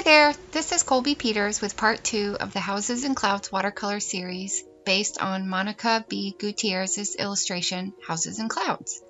Hi there, this is Colby Peters with part 2 of the Houses and Clouds watercolor series based on Monica B. Gutierrez's illustration, Houses and Clouds.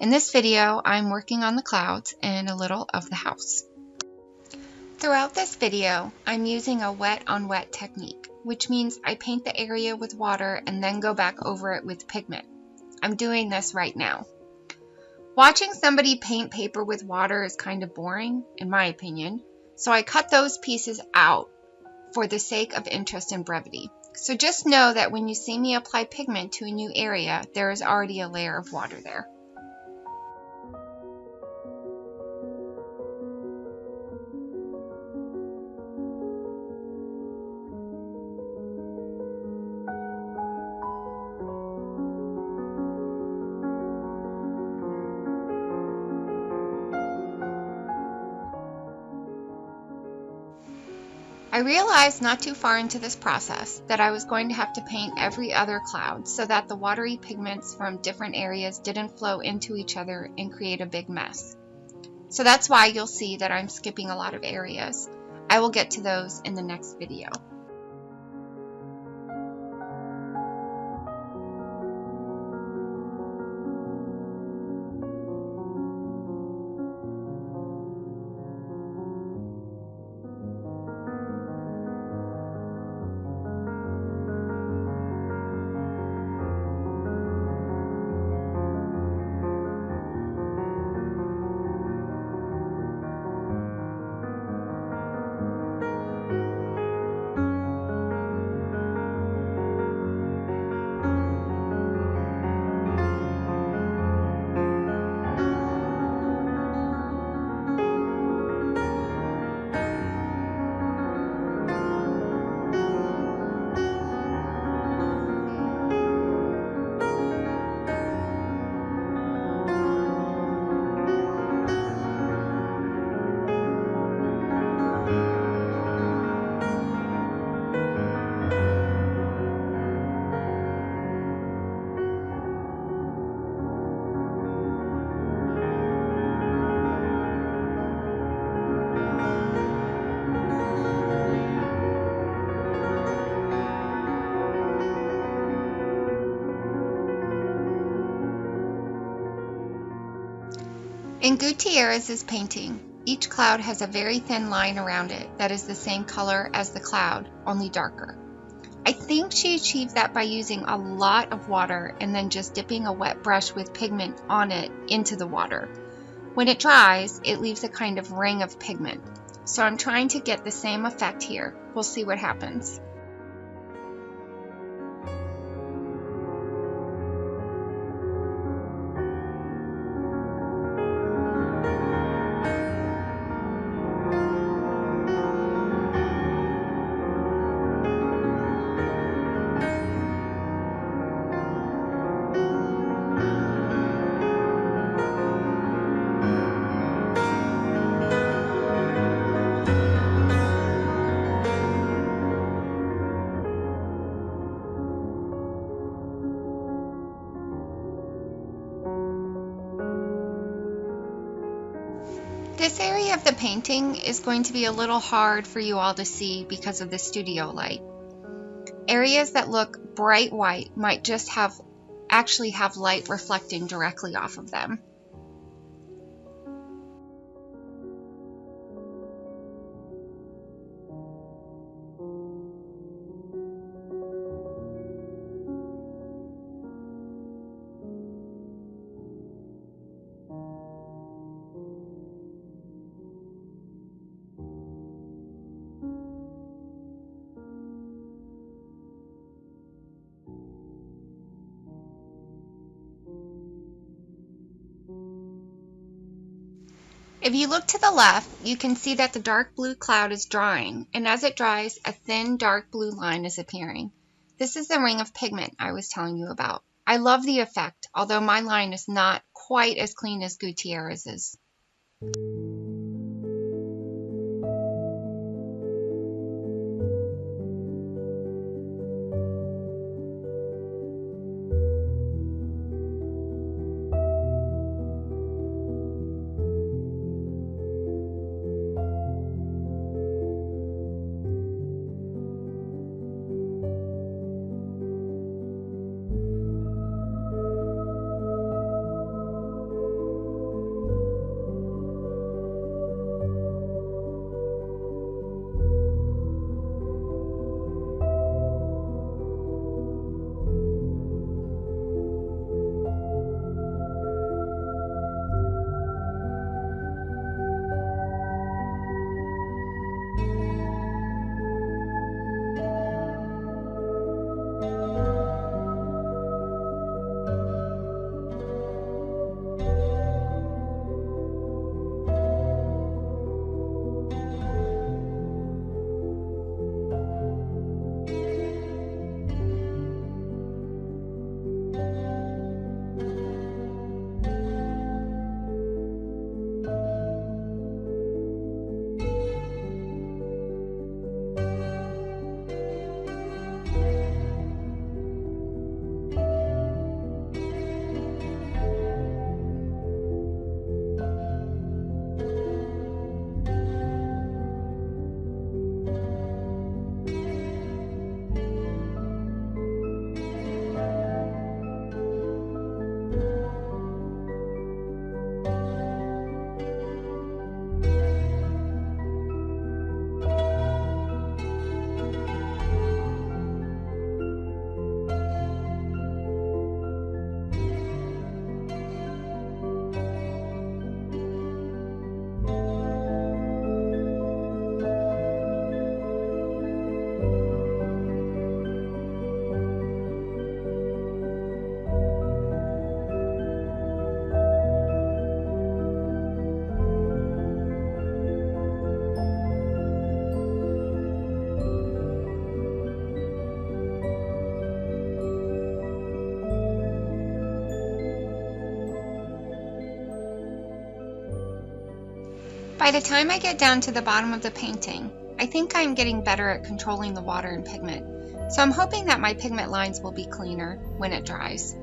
In this video, I'm working on the clouds and a little of the house. Throughout this video, I'm using a wet on wet technique, which means I paint the area with water and then go back over it with pigment. I'm doing this right now. Watching somebody paint paper with water is kind of boring, in my opinion. So I cut those pieces out for the sake of interest and brevity. So just know that when you see me apply pigment to a new area, there is already a layer of water there. I realized not too far into this process that I was going to have to paint every other cloud so that the watery pigments from different areas didn't flow into each other and create a big mess. So that's why you'll see that I'm skipping a lot of areas. I will get to those in the next video. In Gutierrez's painting, each cloud has a very thin line around it that is the same color as the cloud, only darker. I think she achieved that by using a lot of water and then just dipping a wet brush with pigment on it into the water. When it dries, it leaves a kind of ring of pigment. So I'm trying to get the same effect here. We'll see what happens. This area of the painting is going to be a little hard for you all to see because of the studio light. Areas that look bright white might just actually have light reflecting directly off of them. If you look to the left, you can see that the dark blue cloud is drying, and as it dries, a thin dark blue line is appearing. This is the ring of pigment I was telling you about. I love the effect, although my line is not quite as clean as Gutierrez's. By the time I get down to the bottom of the painting, I think I'm getting better at controlling the water and pigment, so I'm hoping that my pigment lines will be cleaner when it dries.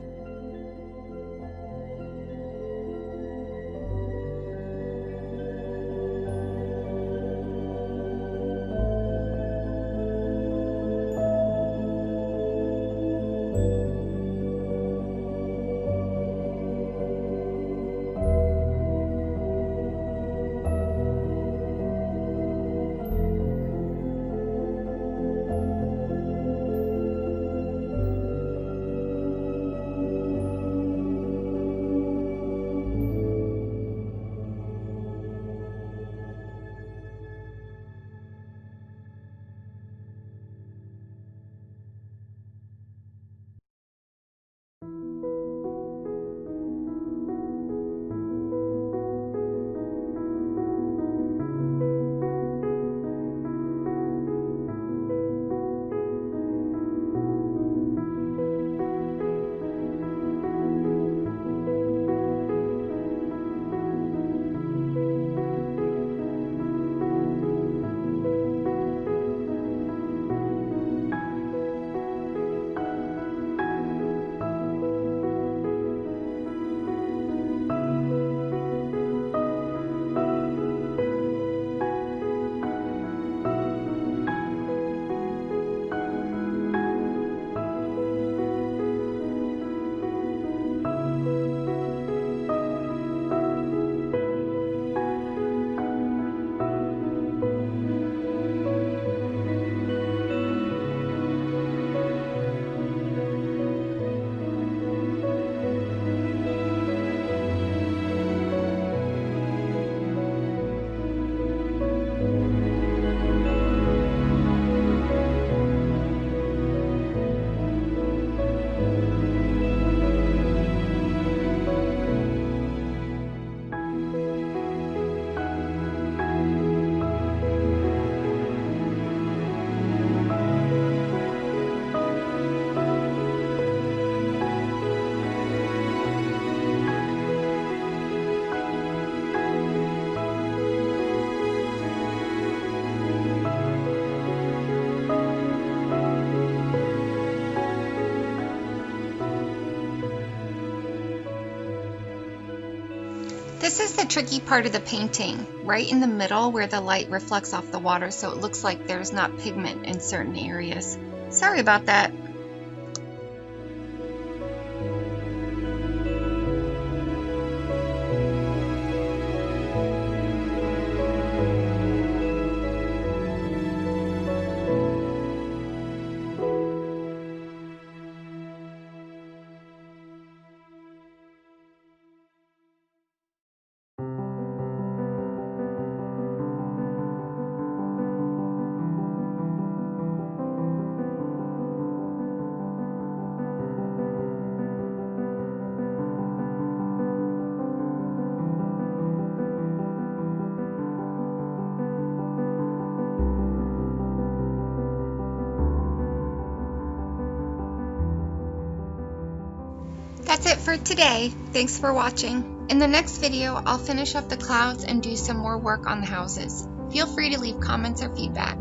This is the tricky part of the painting, right in the middle where the light reflects off the water, so it looks like there's not pigment in certain areas. Sorry about that. That's it for today. Thanks for watching. In the next video, I'll finish up the clouds and do some more work on the houses. Feel free to leave comments or feedback.